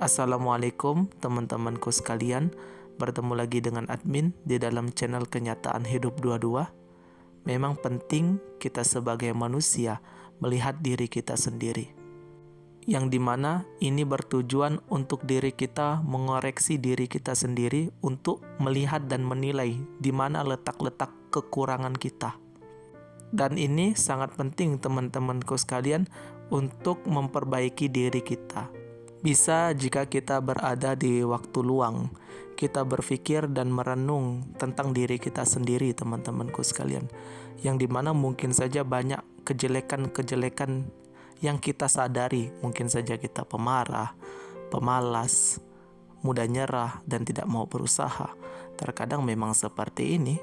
Assalamualaikum teman-temanku sekalian. Bertemu lagi dengan admin di dalam channel Kenyataan Hidup 22. Memang penting kita sebagai manusia melihat diri kita sendiri, yang dimana ini bertujuan untuk diri kita mengoreksi diri kita sendiri, untuk melihat dan menilai di mana letak-letak kekurangan kita. Dan ini sangat penting teman-temanku sekalian untuk memperbaiki diri kita. Bisa jika kita berada di waktu luang, kita berpikir dan merenung tentang diri kita sendiri teman-temanku sekalian, yang dimana mungkin saja banyak kejelekan-kejelekan yang kita sadari. Mungkin saja kita pemarah, pemalas, mudah nyerah, dan tidak mau berusaha. Terkadang memang seperti ini,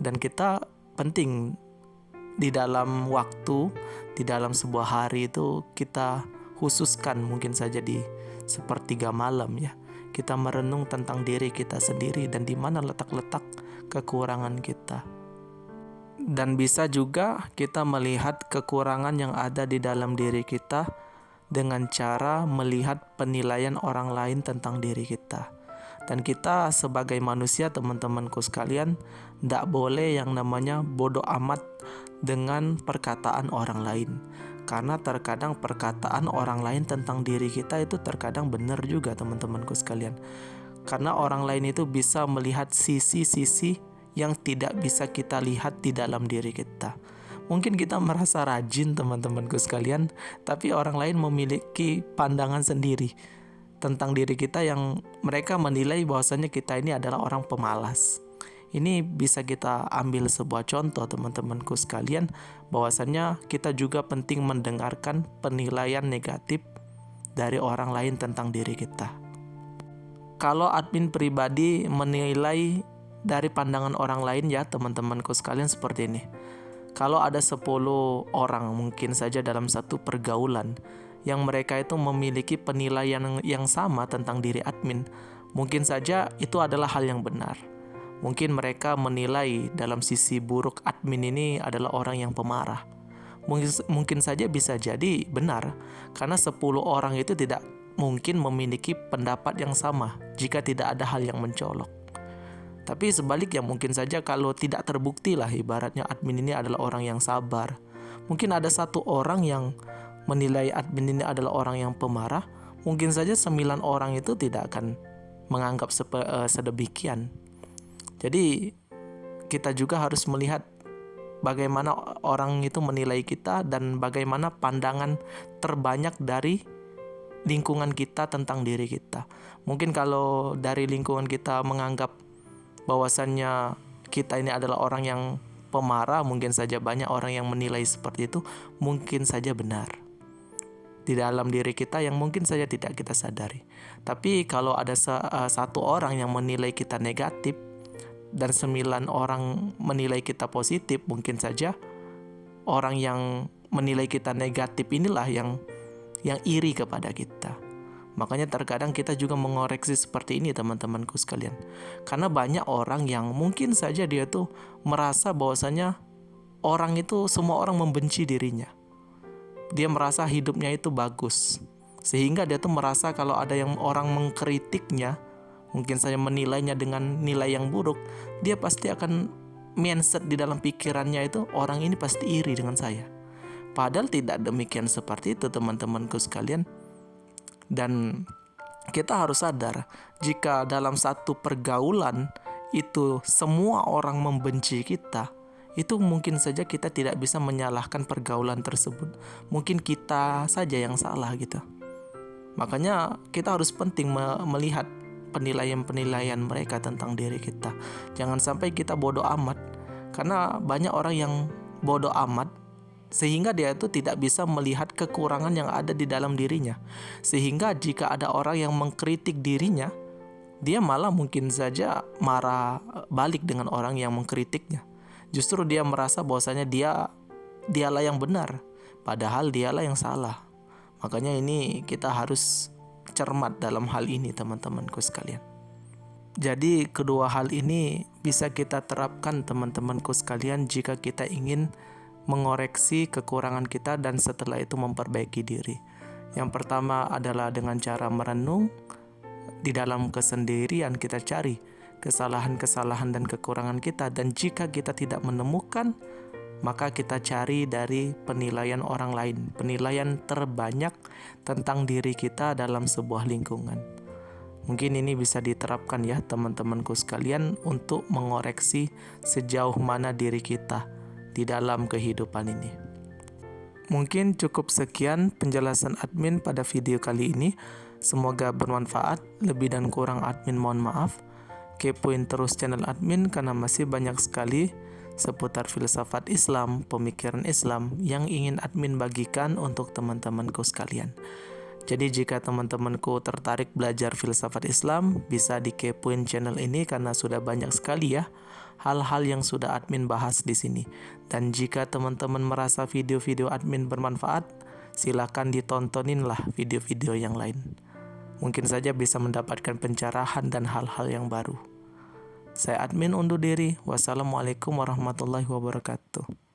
dan kita penting di dalam waktu, di dalam sebuah hari itu kita khususkan mungkin saja di sepertiga malam ya, kita merenung tentang diri kita sendiri dan di mana letak-letak kekurangan kita. Dan bisa juga kita melihat kekurangan yang ada di dalam diri kita dengan cara melihat penilaian orang lain tentang diri kita. Dan kita sebagai manusia teman-temanku sekalian, tidak boleh yang namanya bodoh amat dengan perkataan orang lain. Karena terkadang perkataan orang lain tentang diri kita itu terkadang benar juga teman-temanku sekalian. Karena orang lain itu bisa melihat sisi-sisi yang tidak bisa kita lihat di dalam diri kita. Mungkin kita merasa rajin teman-temanku sekalian, tapi orang lain memiliki pandangan sendiri tentang diri kita yang mereka menilai bahwasanya kita ini adalah orang pemalas. Ini bisa kita ambil sebuah contoh teman-temanku sekalian, bahwasannya kita juga penting mendengarkan penilaian negatif dari orang lain tentang diri kita. Kalau admin pribadi menilai dari pandangan orang lain ya teman-temanku sekalian seperti ini. Kalau ada 10 orang mungkin saja dalam satu pergaulan yang mereka itu memiliki penilaian yang sama tentang diri admin, mungkin saja itu adalah hal yang benar. Mungkin mereka menilai dalam sisi buruk admin ini adalah orang yang pemarah. Mungkin saja bisa jadi benar, karena 10 orang itu tidak mungkin memiliki pendapat yang sama jika tidak ada hal yang mencolok. Tapi sebaliknya mungkin saja kalau tidak terbukti lah ibaratnya admin ini adalah orang yang sabar. Mungkin ada 1 orang yang menilai admin ini adalah orang yang pemarah, mungkin saja 9 orang itu tidak akan menganggap sedemikian. Jadi kita juga harus melihat bagaimana orang itu menilai kita dan bagaimana pandangan terbanyak dari lingkungan kita tentang diri kita. Mungkin kalau dari lingkungan kita menganggap bahwasannya kita ini adalah orang yang pemarah, mungkin saja banyak orang yang menilai seperti itu, mungkin saja benar di dalam diri kita yang mungkin saja tidak kita sadari. Tapi kalau ada 1 orang yang menilai kita negatif dan 9 orang menilai kita positif, mungkin saja orang yang menilai kita negatif inilah yang iri kepada kita. Makanya terkadang kita juga mengoreksi seperti ini teman-temanku sekalian. Karena banyak orang yang mungkin saja dia tuh merasa bahwasanya semua orang membenci dirinya. Dia merasa hidupnya itu bagus, sehingga dia tuh merasa kalau ada yang orang mengkritiknya, mungkin saya menilainya dengan nilai yang buruk, dia pasti akan mindset di dalam pikirannya itu, orang ini pasti iri dengan saya. Padahal tidak demikian seperti itu teman-temanku sekalian. Dan kita harus sadar, jika dalam satu pergaulan itu semua orang membenci kita, itu mungkin saja kita tidak bisa menyalahkan pergaulan tersebut. Mungkin kita saja yang salah gitu. Makanya kita harus penting melihat penilaian-penilaian mereka tentang diri kita. Jangan sampai kita bodoh amat, karena banyak orang yang bodoh amat sehingga dia itu tidak bisa melihat kekurangan yang ada di dalam dirinya. Sehingga jika ada orang yang mengkritik dirinya, dia malah mungkin saja marah balik dengan orang yang mengkritiknya. Justru dia merasa bahwasanya dialah yang benar, padahal dialah yang salah. Makanya ini kita harus cermat dalam hal ini teman-temanku sekalian. Jadi kedua hal ini bisa kita terapkan teman-temanku sekalian jika kita ingin mengoreksi kekurangan kita dan setelah itu memperbaiki diri. Yang pertama adalah dengan cara merenung. Di dalam kesendirian kita cari kesalahan-kesalahan dan kekurangan kita, dan jika kita tidak menemukan, maka kita cari dari penilaian orang lain, penilaian terbanyak tentang diri kita dalam sebuah lingkungan. Mungkin ini bisa diterapkan ya teman-temanku sekalian untuk mengoreksi sejauh mana diri kita di dalam kehidupan ini. Mungkin cukup sekian penjelasan admin pada video kali ini. Semoga bermanfaat. Lebih dan kurang admin mohon maaf. Kepoin terus channel admin karena masih banyak sekali seputar filsafat Islam, pemikiran Islam yang ingin admin bagikan untuk teman-temanku sekalian. Jadi jika teman-temanku tertarik belajar filsafat Islam, bisa dikepoin channel ini karena sudah banyak sekali ya hal-hal yang sudah admin bahas di sini. Dan jika teman-teman merasa video-video admin bermanfaat, silakan ditontoninlah video-video yang lain. Mungkin saja bisa mendapatkan pencerahan dan hal-hal yang baru. Saya admin undur diri. Wassalamualaikum warahmatullahi wabarakatuh.